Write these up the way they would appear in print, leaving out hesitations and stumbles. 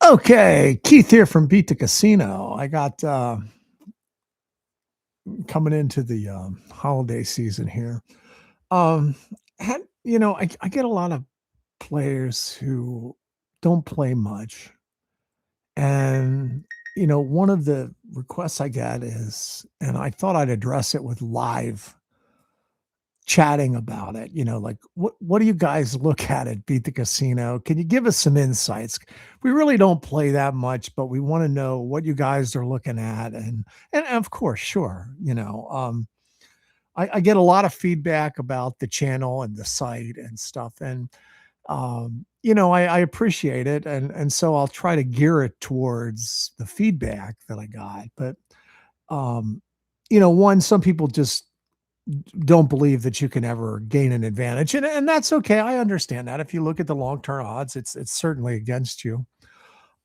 Okay, Keith here from Beat the Casino. I got coming into the holiday season here. Um, I get a lot of players who don't play much, and one of the requests I get is, and I thought I'd address it with live chatting about it. Like what do you guys look at Beat the Casino? Can you give us some insights? We really don't play that much, but we want to know what you guys are looking at. And of course, sure, I get a lot of feedback about the channel and the site and stuff. And I appreciate it. And so I'll try to gear it towards the feedback that I got. But some people just don't believe that you can ever gain an advantage. And that's okay. I understand that. If you look at the long-term odds, it's certainly against you.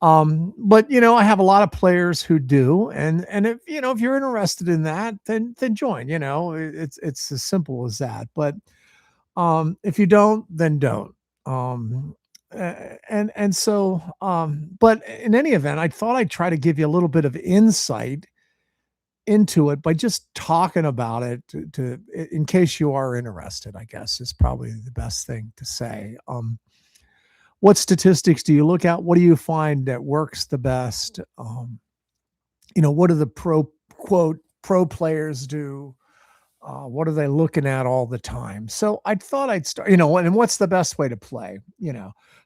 But I have a lot of players who do. And if you're interested in that, then join. It's as simple as that. But if you don't, then don't. But in any event, I thought I'd try to give you a little bit of insight into it by just talking about it to in case you are interested, I guess is probably the best thing to say. What statistics do you look at? What do you find that works the best? What do the pro players do? What are they looking at all the time? So I thought I'd start, and what's the best way to play?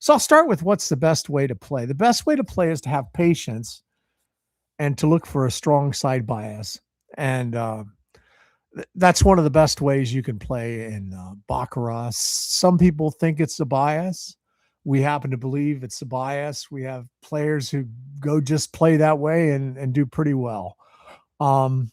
So I'll start with what's the best way to play. The best way to play is to have patience and to look for a strong side bias. And that's one of the best ways you can play in Baccarat. Some people think it's a bias. We happen to believe it's a bias. We have players who go just play that way and do pretty well. And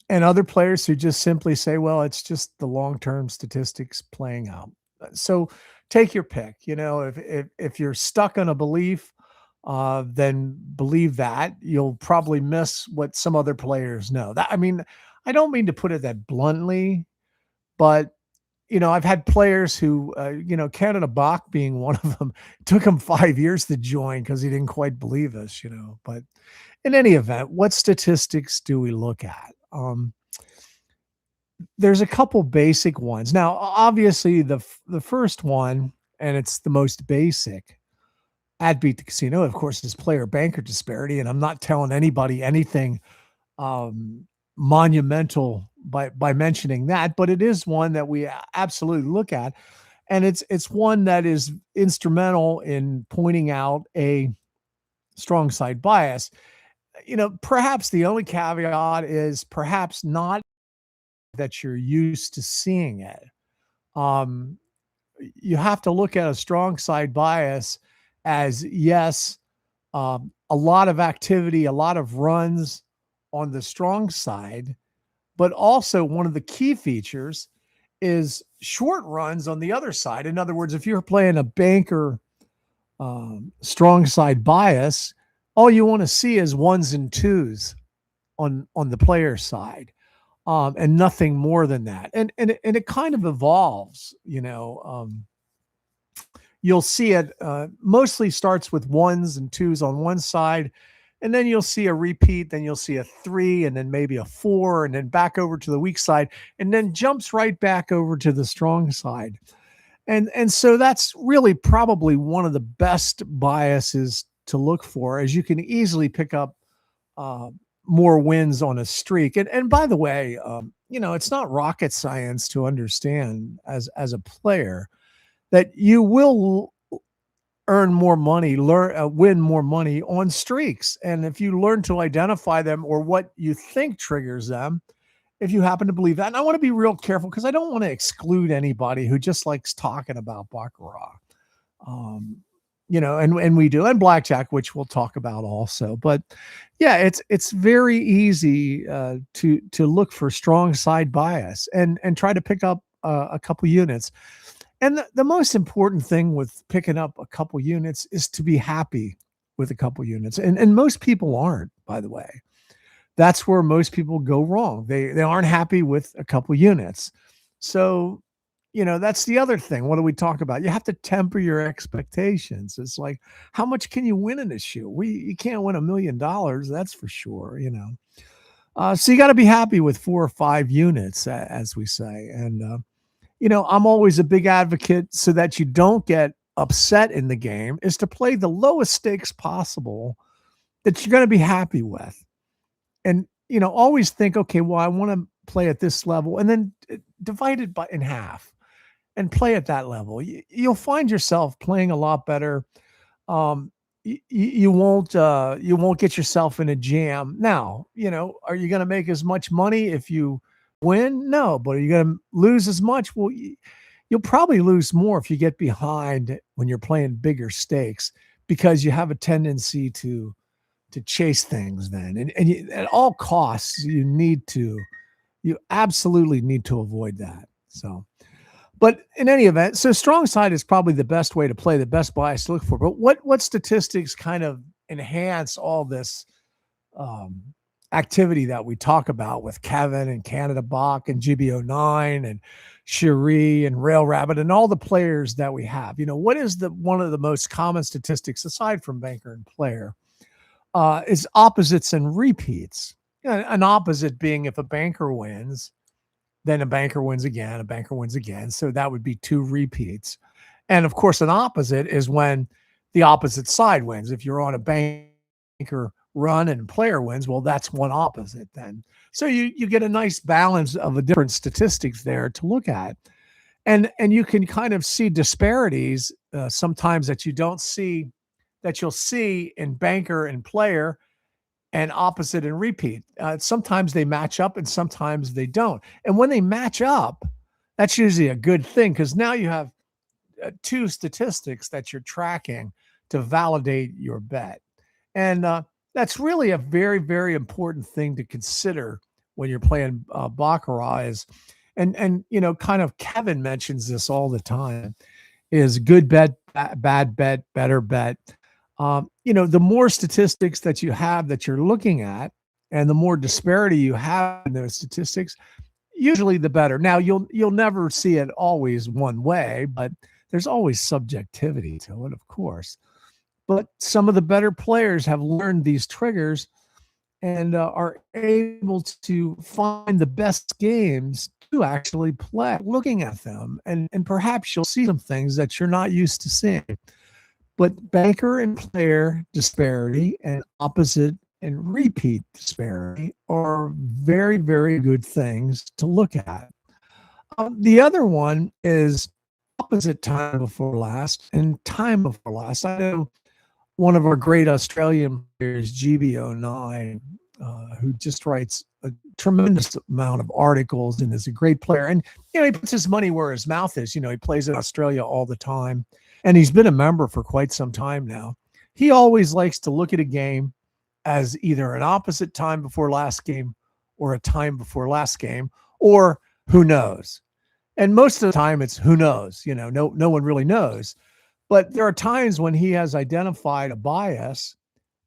other players who just simply say, well, it's just the long-term statistics playing out. So take your pick. If you're stuck on a belief, then believe that. You'll probably miss what some other players know. I don't mean to put it that bluntly, but I've had players who, Canada Bacc being one of them, it took him 5 years to join because he didn't quite believe us, But in any event, what statistics do we look at? There's a couple basic ones. Now, obviously, the first one, and it's the most basic, at Beat the Casino, of course, is player banker disparity. And I'm not telling anybody anything monumental by mentioning that, but it is one that we absolutely look at. And it's one that is instrumental in pointing out a strong side bias. Perhaps the only caveat is perhaps not that you're used to seeing it. You have to look at a strong side bias as, yes, a lot of activity, a lot of runs on the strong side, but also one of the key features is short runs on the other side. In other words, if you're playing a banker strong side bias, all you want to see is ones and twos on the player side, and nothing more than that. And it kind of evolves, you'll see it mostly starts with ones and twos on one side, and then you'll see a repeat, then you'll see a 3, and then maybe a 4, and then back over to the weak side, and then jumps right back over to the strong side. And so that's really probably one of the best biases to look for, as you can easily pick up more wins on a streak. And by the way, it's not rocket science to understand as a player that you will earn more money, win more money on streaks. And if you learn to identify them or what you think triggers them, if you happen to believe that, and I want to be real careful because I don't want to exclude anybody who just likes talking about Baccarat, and we do, and Blackjack, which we'll talk about also. But yeah, it's very easy to look for strong side bias and try to pick up a couple units. And the most important thing with picking up a couple units is to be happy with a couple units. And most people aren't, by the way. That's where most people go wrong. They aren't happy with a couple units. So that's the other thing. What do we talk about? You have to temper your expectations. It's like, how much can you win in a shoe? You can't win $1 million, that's for sure. So you got to be happy with 4 or 5 units, as we say. And I'm always a big advocate so that you don't get upset in the game is to play the lowest stakes possible that you're going to be happy with. And, always think, okay, well, I want to play at this level, and then divide it in half and play at that level. You'll find yourself playing a lot better. You won't get yourself in a jam. Now, are you going to make as much money if you win? No, but are you going to lose as much? Well, you'll probably lose more if you get behind when you're playing bigger stakes, because you have a tendency to chase things then. And at all costs, you absolutely need to avoid that. So, but in any event, so strong side is probably the best way to play, the best bias to look for. But what statistics kind of enhance all this um, activity that we talk about with Kevin and Canada Bacc and GB09 and Cherie and Rail Rabbit and all the players that we have? What is one of the most common statistics aside from banker and player? Is opposites and repeats. An opposite being if a banker wins, then a banker wins again, a banker wins again. So that would be 2 repeats. And of course, an opposite is when the opposite side wins. If you're on a banker run and player wins, well, that's one opposite then. So you get a nice balance of the different statistics there to look at. And you can kind of see disparities sometimes that you'll see in banker and player, and opposite and repeat. Sometimes they match up and sometimes they don't. And when they match up, that's usually a good thing, because now you have 2 statistics that you're tracking to validate your bet. And that's really a very, very important thing to consider when you're playing Baccarat is, and kind of Kevin mentions this all the time, is good bet, bad bet, better bet. The more statistics that you have that you're looking at, and the more disparity you have in those statistics, usually the better. Now, you'll never see it always one way, but there's always subjectivity to it, of course. But some of the better players have learned these triggers and are able to find the best games to actually play, looking at them. And perhaps you'll see some things that you're not used to seeing. But banker and player disparity and opposite and repeat disparity are very, very good things to look at. The other one is opposite time before last and time before last. I know one of our great Australian players, GB09, who just writes a tremendous amount of articles and is a great player. And, he puts his money where his mouth is. He plays in Australia all the time. And he's been a member for quite some time now. He always likes to look at a game as either an opposite time before last game or a time before last game, or who knows. And most of the time it's who knows, no one really knows. But there are times when he has identified a bias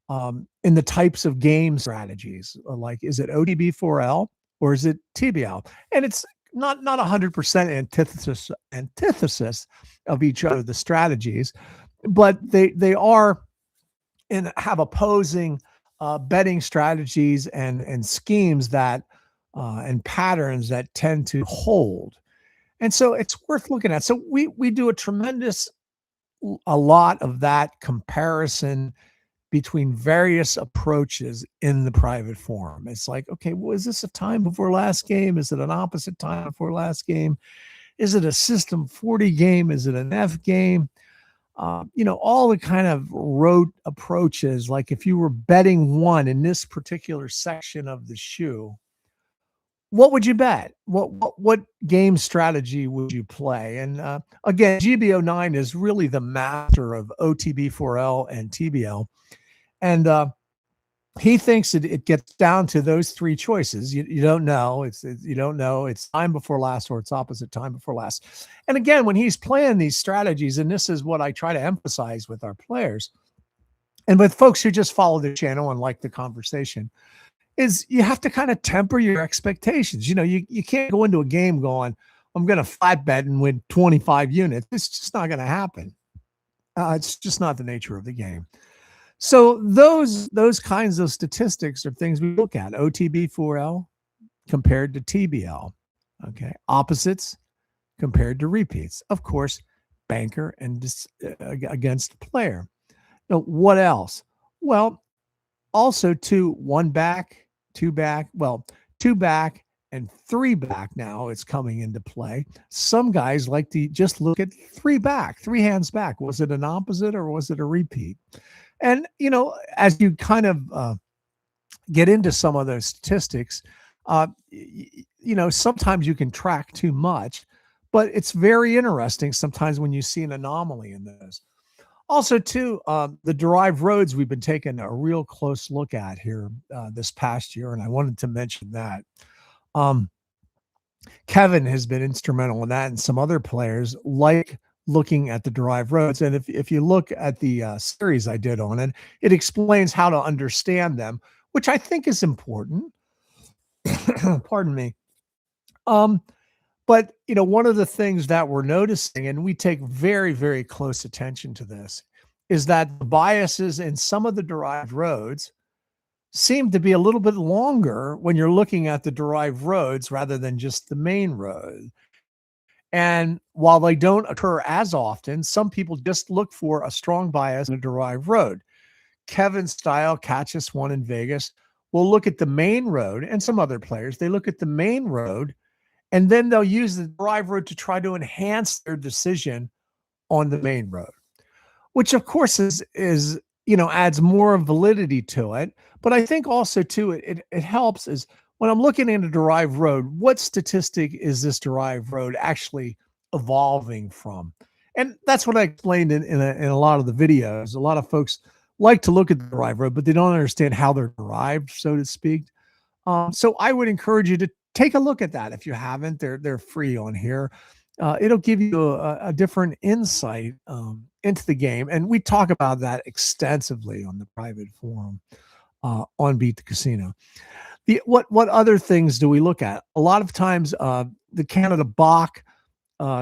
in the types of game strategies. Like, is it OTB4L or is it TBL? And it's not 100% antithesis of each other, the strategies, but they are and have opposing betting strategies and schemes that and patterns that tend to hold. And so it's worth looking at. So we do a lot of that comparison between various approaches in the private forum. It's like, okay, well, is this a time before last game? Is it an opposite time before last game? Is it a system 40 game? Is it an F game? All the kind of rote approaches. Like if you were betting one in this particular section of the shoe, what would you bet? What game strategy would you play? And again, GB09 is really the master of OTB4L and TBL. And he thinks it gets down to those 3 choices. You don't know. You don't know. It's time before last or it's opposite time before last. And again, when he's playing these strategies, and this is what I try to emphasize with our players and with folks who just follow the channel and like the conversation, is you have to kind of temper your expectations. You can't go into a game going, I'm going to flat bet and win 25 units. It's just not going to happen. It's just not the nature of the game. So those kinds of statistics are things we look at. OTB4L compared to TBL. Okay. Opposites compared to repeats. Of course, banker and against player. Now, what else? Well, also one back, two back, two back and three back now it's coming into play. Some guys like to just look at three back, three hands back. Was it an opposite or was it a repeat? And, as you kind of get into some of those statistics, sometimes you can track too much, but it's very interesting sometimes when you see an anomaly in those. Also, too, the derived roads we've been taking a real close look at here this past year, and I wanted to mention that. Kevin has been instrumental in that, and some other players like looking at the derived roads. And if you look at the series I did on it, it explains how to understand them, which I think is important. Pardon me. But one of the things that we're noticing, and we take very, very close attention to this, is that the biases in some of the derived roads seem to be a little bit longer when you're looking at the derived roads rather than just the main road. And while they don't occur as often, some people just look for a strong bias in a derived road. Kevin Style, catch us one in Vegas, will look at the main road, and some other players, they look at the main road, and then they'll use the derived road to try to enhance their decision on the main road, which of course is adds more validity to it. But I think also too, it helps is when I'm looking at a derived road, what statistic is this derived road actually evolving from? And that's what I explained in a lot of the videos. A lot of folks like to look at the derived road, but they don't understand how they're derived, so to speak. So I would encourage you to take a look at that. If you haven't, they're free on here. It'll give you a different insight into the game. And we talk about that extensively on the private forum on Beat the Casino. What other things do we look at? A lot of times the Canada Bacc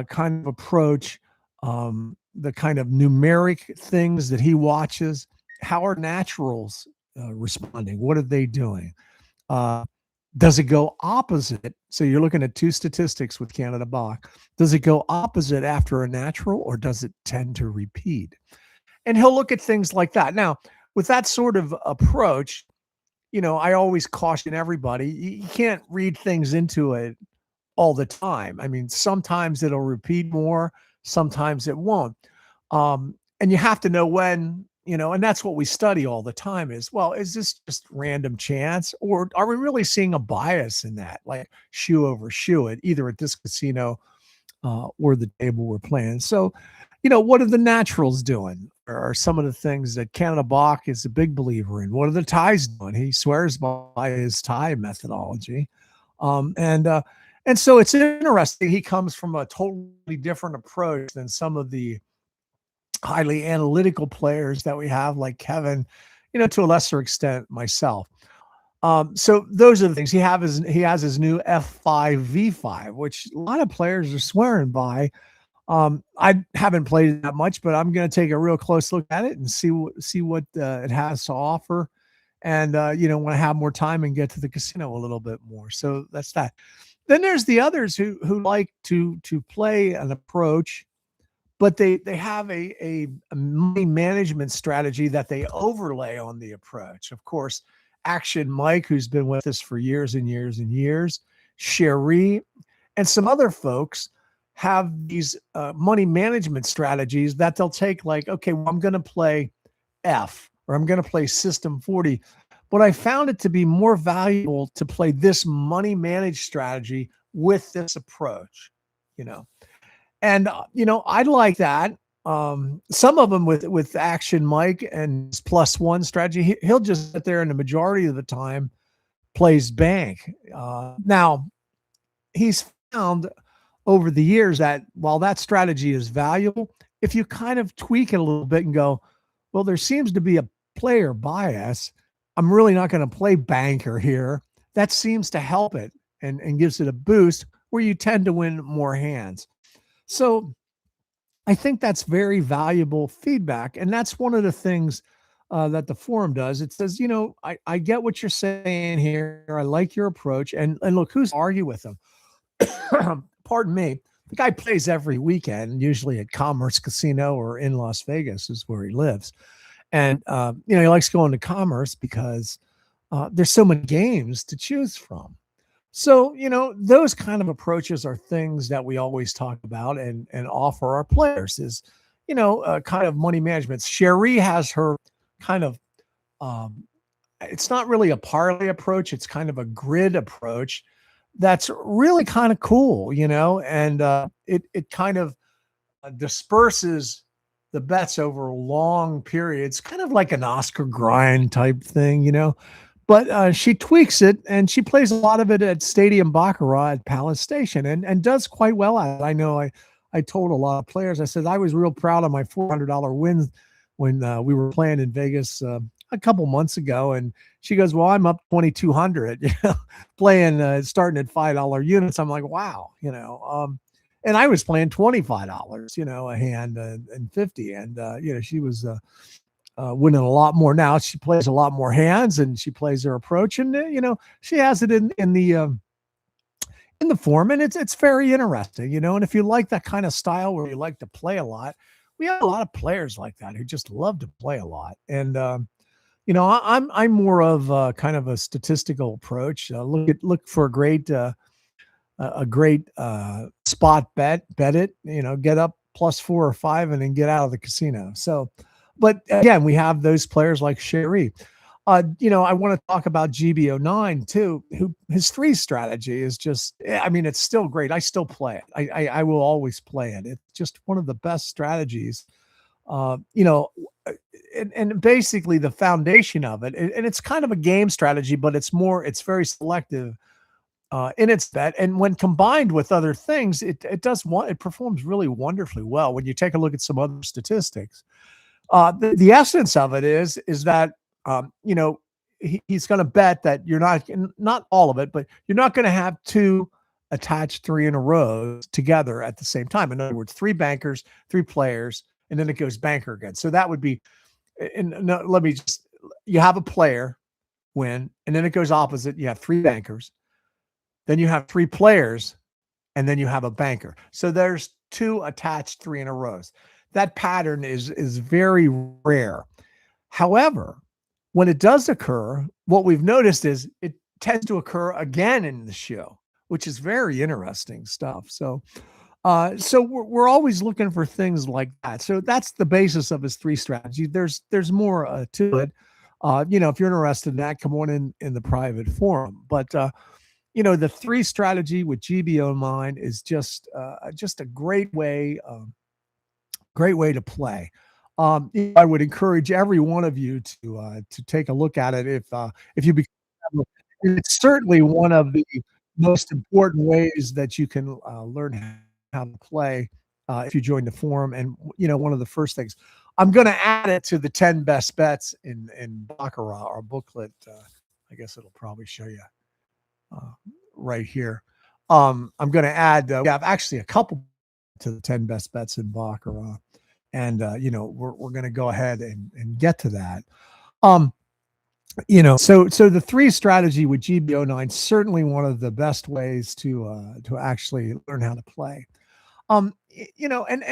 kind of approach, the kind of numeric things that he watches. How are naturals responding? What are they doing? Does it go opposite? So you're looking at two statistics with Canada Bacc. Does it go opposite after a natural, or does it tend to repeat? And he'll look at things like that. Now, with that sort of approach, I always caution everybody, you can't read things into it all the time. I mean, sometimes it'll repeat more, sometimes it won't. And you have to know when, and that's what we study all the time is this just random chance, or are we really seeing a bias in that, like shoe over shoe it, either at this casino or the table we're playing? So, what are the naturals doing? Are some of the things that Canada Bacc is a big believer in? What are the ties doing? He swears by his tie methodology. And so it's interesting. He comes from a totally different approach than some of the highly analytical players that we have, like Kevin, to a lesser extent myself. So those are the things. He has his new F5 V5, which a lot of players are swearing by. I haven't played it that much, but I'm going to take a real close look at it and see what it has to offer. And, when I have more time and get to the casino a little bit more. So that's that. Then there's the others who like to play an approach, but they have a money management strategy that they overlay on the approach. Of course, Action Mike, who's been with us for years and years and years, Sherry, and some other folks have these money management strategies that they'll take, like, okay, well, I'm going to play F, or I'm going to play System 40. But I found it to be more valuable to play this money managed strategy with this approach, And, I like that. Some of them with Action Mike and his +1 strategy, he'll just sit there and the majority of the time plays bank. Now, he's found over the years that while that strategy is valuable, if you kind of tweak it a little bit and go, well, there seems to be a player bias, I'm really not going to play banker here. That seems to help it and gives it a boost where you tend to win more hands. So I think that's very valuable feedback. And that's one of the things that the forum does. It says, I get what you're saying here. I like your approach. And look, who's argue with them? Pardon me. The guy plays every weekend, usually at Commerce Casino or in Las Vegas is where he lives. And, he likes going to Commerce because there's so many games to choose from. So, those kind of approaches are things that we always talk about and offer our players is, kind of money management. Sherry has her kind of, um, it's not really a parlay approach. It's kind of a grid approach that's really kind of cool, and it kind of disperses the bets over long periods, kind of like an Oscar grind type thing. But she tweaks it, and she plays a lot of it at Stadium Baccarat at Palace Station, and does quite well at it. I know I told a lot of players, I said I was real proud of my $400 win when we were playing in Vegas a couple months ago, and she goes, "Well, I'm up 2,200, playing starting at $5 units." I'm like, "Wow, and I was playing $25, a hand and 50, and she was winning a lot more now. She plays a lot more hands, and she plays her approach, and she has it in the form, and it's very interesting, And if you like that kind of style where you like to play a lot, we have a lot of players like that who just love to play a lot, and I'm more of kind of a statistical approach. Look for a great spot bet it, get up plus 4 or 5 and then get out of the casino. So, but again, we have those players like Sherry. I want to talk about GBO9 too, who his 3 strategy is just, I mean, it's still great. I still play it. I will always play it. It's just one of the best strategies. Uh, you know, and basically the foundation of it, and it's kind of a game strategy, but it's very selective in its bet. And when combined with other things, it performs really wonderfully well. When you take a look at some other statistics, the essence of it is that he's going to bet that you're not all of it, but you're not going to have 2 attached 3 in a row together at the same time. In other words, 3 bankers, 3 players, and then it goes banker again. So that would be, and no, you have a player win, and then it goes opposite. You have 3 bankers, then you have 3 players, and then you have a banker. So there's 2 attached 3 in a row. That pattern is very rare. However, when it does occur, what we've noticed is it tends to occur again in the show, which is very interesting stuff. So we're always looking for things like that. So that's the basis of his 3 strategy. There's more to it. If you're interested in that, come on in the private forum. But the 3 strategy with GBO in mind is just a great way to play. I would encourage every one of you to take a look at it if you become. It's certainly one of the most important ways that you can learn how to play if you join the forum. And one of the first things, I'm going to add it to the 10 best bets in Baccarat, our booklet. I guess it'll probably show you right here. I'm going to add. We have actually a couple to the 10 best bets in Baccarat. And we're going to go ahead and get to that. So the 3 strategy with GBO9 certainly one of the best ways to actually learn how to play. And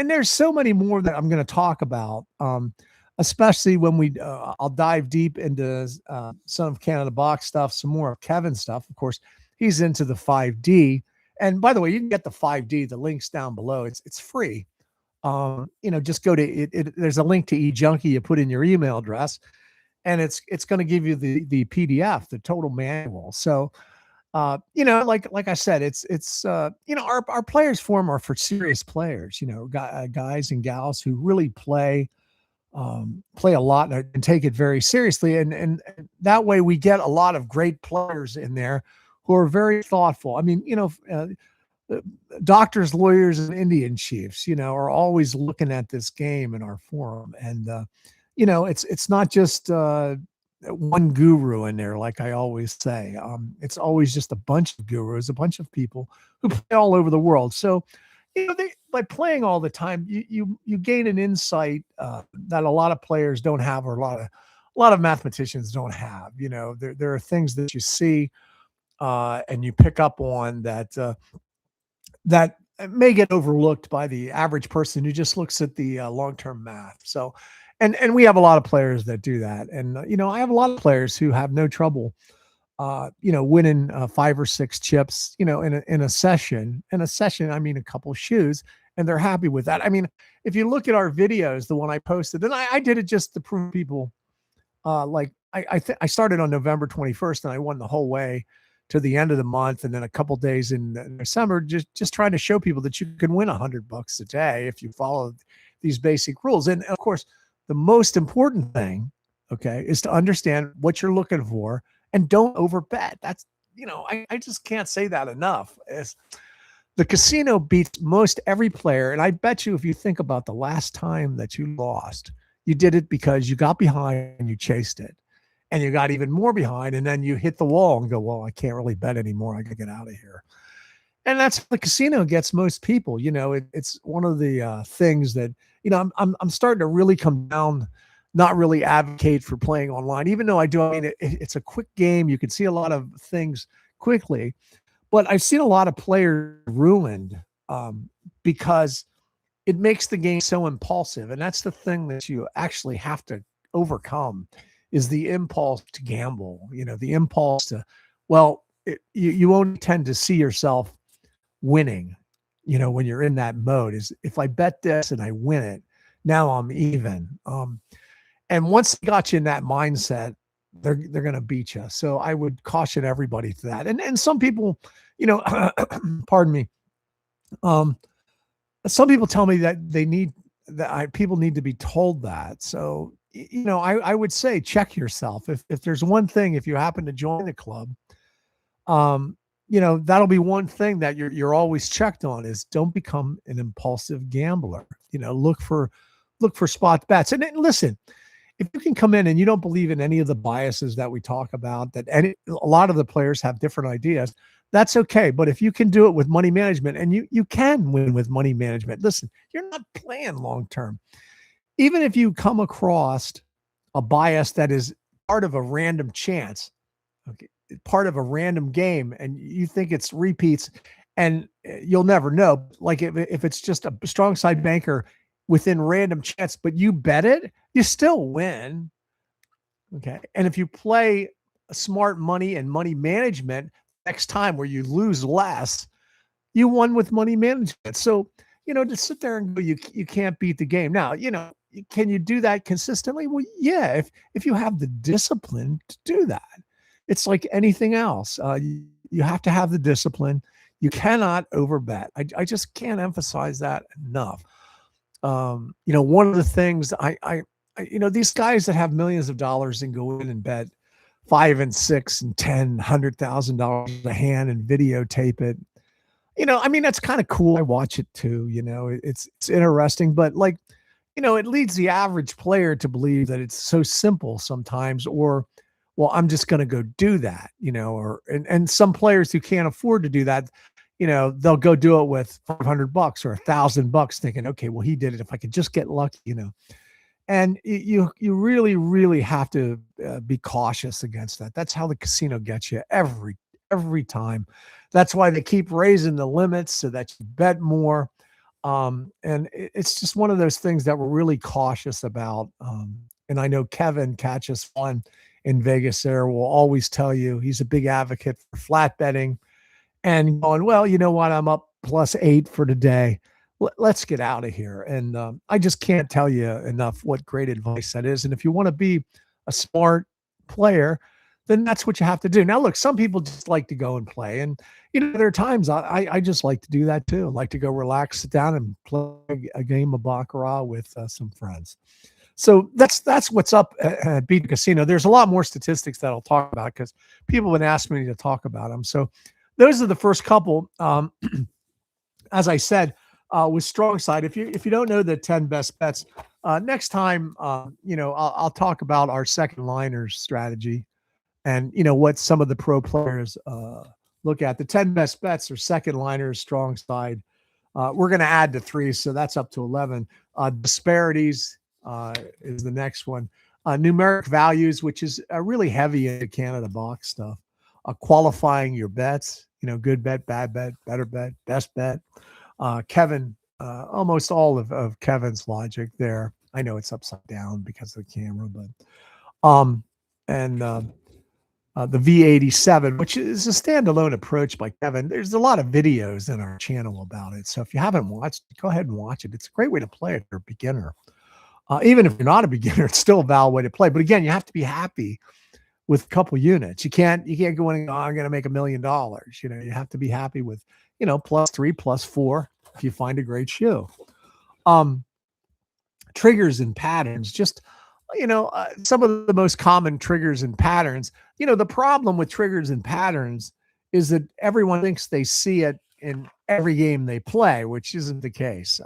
there's so many more that I'm going to talk about. Especially when I'll dive deep into Son of Canada box stuff, some more of Kevin's stuff. Of course, he's into the 5D. And by the way, you can get the 5D. The link's down below. It's free. Just go to it. There's a link to eJunkie. You put in your email address, and it's going to give you the PDF, the total manual. So, like I said, it's our players forum are for serious players. Guys and gals who really play a lot and take it very seriously, and that way we get a lot of great players in there who are very thoughtful. I mean, doctors, lawyers, and Indian chiefs, are always looking at this game in our forum. And, it's not just, one guru in there, like I always say. It's always just a bunch of gurus, a bunch of people who play all over the world. So, by playing all the time, you gain an insight that a lot of players don't have, or a lot of mathematicians don't have. There are things that you see and you pick up on that may get overlooked by the average person who just looks at the long-term math. So, and we have a lot of players that do that. And, I have a lot of players who have no trouble, winning 5 or 6 chips, in a session. In a session, I mean, a couple shoes, and they're happy with that. I mean, if you look at our videos, the one I posted, and I did it just to prove people, like I started on November 21st and I won the whole way to the end of the month, and then a couple days in December, just trying to show people that you can win $100 a day if you follow these basic rules. And of course, the most important thing, okay, is to understand what you're looking for and don't overbet. That's, I just can't say that enough. The casino beats most every player. And I bet you, if you think about the last time that you lost, you did it because you got behind and you chased it. And you got even more behind, and then you hit the wall and go, well, I can't really bet anymore. I got to get out of here. And that's the casino gets most people. It's one of the things that, I'm starting to really come down, not really advocate for playing online, even though I do. I mean, it's a quick game. You can see a lot of things quickly, but I've seen a lot of players ruined because it makes the game so impulsive. And that's the thing that you actually have to overcome, is the impulse to gamble, the impulse to, you only tend to see yourself winning, when you're in that mode. Is, if I bet this and I win it, now I'm even. And once they got you in that mindset, they're going to beat you. So I would caution everybody to that. And some people, pardon me. Some people tell me that people need to be told that. So, I would say check yourself. If there's one thing, if you happen to join the club, that'll be one thing that you're always checked on, is don't become an impulsive gambler. Look for spot bets. And then, listen, if you can come in and you don't believe in any of the biases that we talk about, a lot of the players have different ideas, that's okay. But if you can do it with money management, and you can win with money management, listen, you're not playing long term. Even if you come across a bias that is part of a random chance, okay, part of a random game, and you think it's repeats, and you'll never know. Like if it's just a strong side banker within random chance, but you bet it, you still win. Okay. And if you play smart money and money management next time, where you lose less, you won with money management. So, to sit there and go, you can't beat the game. Now, can you do that consistently? Well, yeah, if you have the discipline to do that. It's like anything else. You have to have the discipline. You cannot overbet. I just can't emphasize that enough. One of the things these guys that have millions of dollars and go in and bet 5 and 6 and 10, $100,000 a hand and videotape it. That's kind of cool. I watch it too. It's interesting, but it leads the average player to believe that it's so simple sometimes, or, well, I'm just going to go do that, and some players who can't afford to do that, they'll go do it with $500 or $1,000, thinking, okay, well, he did it, if I could just get lucky, and you really, really have to be cautious against that. That's how the casino gets you every time. That's why they keep raising the limits so that you bet more. And it's just one of those things that we're really cautious about. And I know Kevin Catches One in Vegas there will always tell you he's a big advocate for flat betting and going, well, you know what? I'm up +8 for today. Let's get out of here. And I just can't tell you enough what great advice that is. And if you want to be a smart player, then that's what you have to do. Now, look, some people just like to go and play. And, there are times I just like to do that too. I like to go relax, sit down and play a game of Baccarat with some friends. So that's what's up at Beat Casino. There's a lot more statistics that I'll talk about because people have been asking me to talk about them. So those are the first couple. As I said, with strong side, if you don't know the 10 best bets, Next time, I'll talk about our second liners strategy and, what some of the pro players look at. The 10 best bets are second liners, strong side. We're going to add to three, so that's up to 11. Disparities is the next one. Numeric values, which is really heavy into Canada box stuff. Qualifying your bets, good bet, bad bet, better bet, best bet. Kevin, almost all of Kevin's logic there. I know it's upside down because of the camera, but and the V87, which is a standalone approach by Kevin. There's a lot of videos in our channel about it. So if you haven't watched it, go ahead and watch it. It's a great way to play if you're a beginner. Even if you're not a beginner, it's still a valid way to play. But again, you have to be happy with a couple units. You can't go in and go, I'm going to make $1 million. You have to be happy with, +3, +4 if you find a great shoe. Triggers and patterns, just, some of the most common triggers and patterns. The problem with triggers and patterns is that everyone thinks they see it in every game they play, which isn't the case.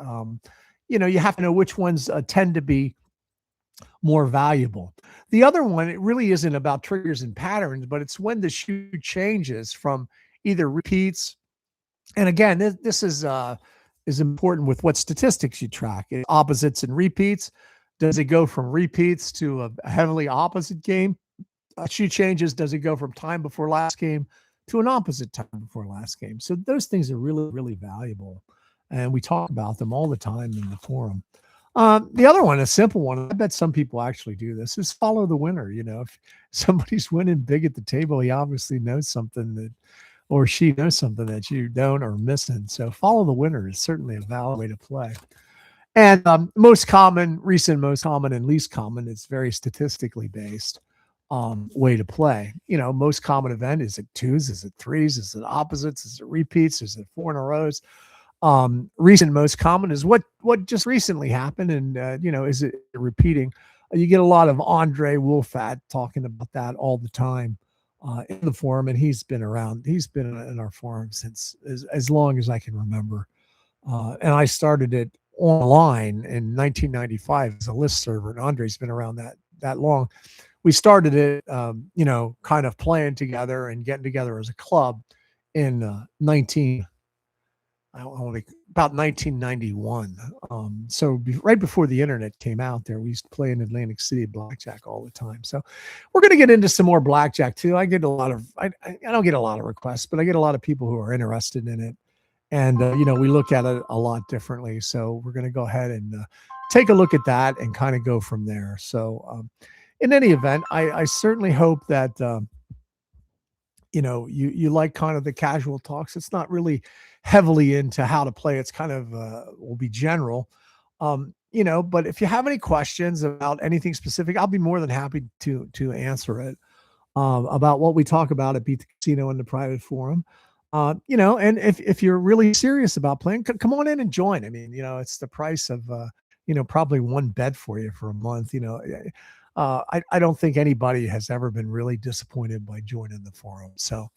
You have to know which ones tend to be more valuable. The other one, it really isn't about triggers and patterns, but it's when the shoe changes from either repeats. And again, this is important with what statistics you track. Opposites and repeats. Does it go from repeats to a heavily opposite game? Shoe changes. Does it go from time before last game to an opposite time before last game? So those things are really, really valuable. And we talk about them all the time in the forum. The other one, a simple one, I bet some people actually do this, is follow the winner. If somebody's winning big at the table, he obviously knows something that, or she knows something that you don't or missing. So follow the winner is certainly a valid way to play. And most common, and least common, it's very statistically based way to play. Most common event, is it twos? Is it threes? Is it opposites? Is it repeats? Is it 4 in a rows? Recent most common is what just recently happened, and is it repeating? You get a lot of Andre Wolfat talking about that all the time in the forum, and he's been around. He's been in our forum since as long as I can remember, and I started it online in 1995 as a list server, and Andre's been around that long. We started it, kind of playing together and getting together as a club in about 1991. So right before the internet came out there, we used to play in Atlantic City Blackjack all the time. So we're going to get into some more Blackjack too. I don't get a lot of requests, but I get a lot of people who are interested in it. And, we look at it a lot differently. So we're going to go ahead and take a look at that and kind of go from there. So in any event, I certainly hope that, you like kind of the casual talks. It's not really heavily into how to play. It's kind of will be general, but if you have any questions about anything specific, I'll be more than happy to answer it about what we talk about at Beat the Casino in the private forum. And if you're really serious about playing, come on in and join. I mean, it's the price of, probably one bet for you for a month. I don't think anybody has ever been really disappointed by joining the forum. So,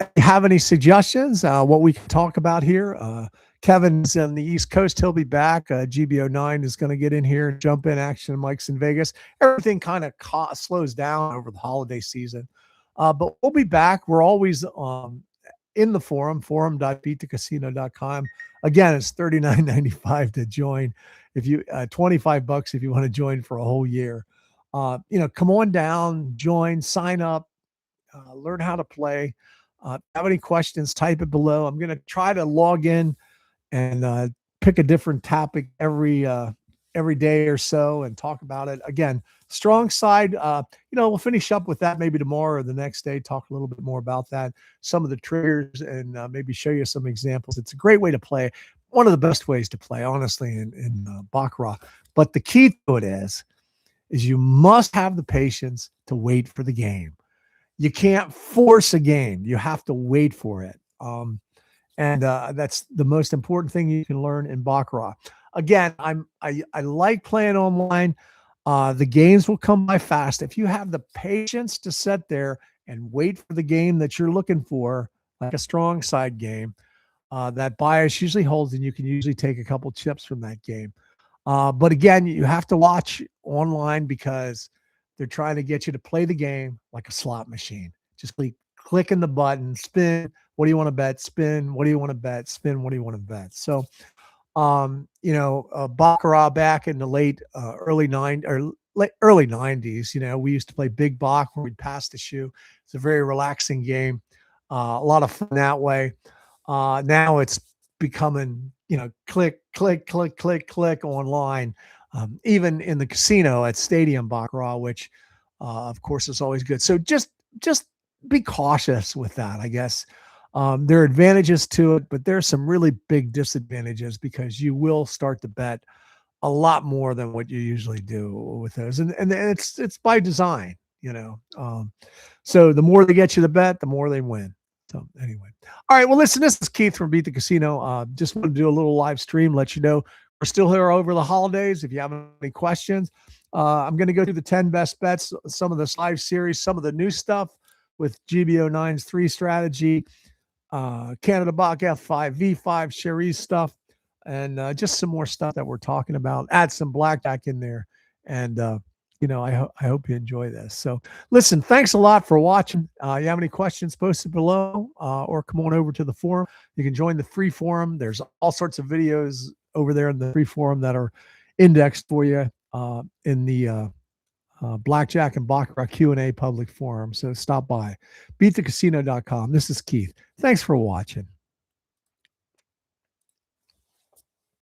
if you have any suggestions, what we can talk about here? Kevin's on the East Coast. He'll be back. GBO9 is going to get in here and jump in action. Mike's in Vegas. Everything kind of slows down over the holiday season. But we'll be back. We're always in the forum.beatthecasino.com. Again, it's $39.95 to join. If you $25 if you want to join for a whole year. Come on down, join, sign up, learn how to play. Have any questions, type it below. I'm going to try to log in and pick a different topic every day or so and talk about it. Again, strong side, we'll finish up with that maybe tomorrow or the next day, talk a little bit more about that, some of the triggers, and maybe show you some examples. It's a great way to play. One of the best ways to play, honestly, in Baccarat. But the key to it is you must have the patience to wait for the game. You can't force a game. You have to wait for it. And that's the most important thing you can learn in Baccarat. Again, I like playing online. The games will come by fast. If you have the patience to sit there and wait for the game that you're looking for, like a strong side game, that bias usually holds, and you can usually take a couple chips from that game. But again, you have to watch online because they're trying to get you to play the game like a slot machine. Just clicking the button, spin. What do you want to bet? Spin. What do you want to bet? Spin. What do you want to bet? So, Baccarat back in the late early '90s. We used to play Big Bacc where we'd pass the shoe. It's a very relaxing game, a lot of fun that way. Now it's becoming, click, click, click, click, click online. Even in the casino at Stadium Baccarat, which, of course, is always good. So just be cautious with that, I guess. There are advantages to it, but there's some really big disadvantages because you will start to bet a lot more than what you usually do with those, and it's by design, so the more they get you to bet, the more they win. So anyway, all right. Well, listen, this is Keith from Beat the Casino. Just want to do a little live stream, let you know we're still here over the holidays. If you have any questions, I'm going to go through the 10 best bets, some of this live series, some of the new stuff with GBO9's 3 strategy, Canada Bacc F5, V5, Sherry's stuff, and just some more stuff that we're talking about. Add some Blackjack in there. And, I hope you enjoy this. So listen, thanks a lot for watching. You have any questions, post it below, or come on over to the forum. You can join the free forum. There's all sorts of videos over there in the free forum that are indexed for you in the Blackjack and Baccarat Q&A public forum. So stop by. BeatTheCasino.com. This is Keith. Thanks for watching.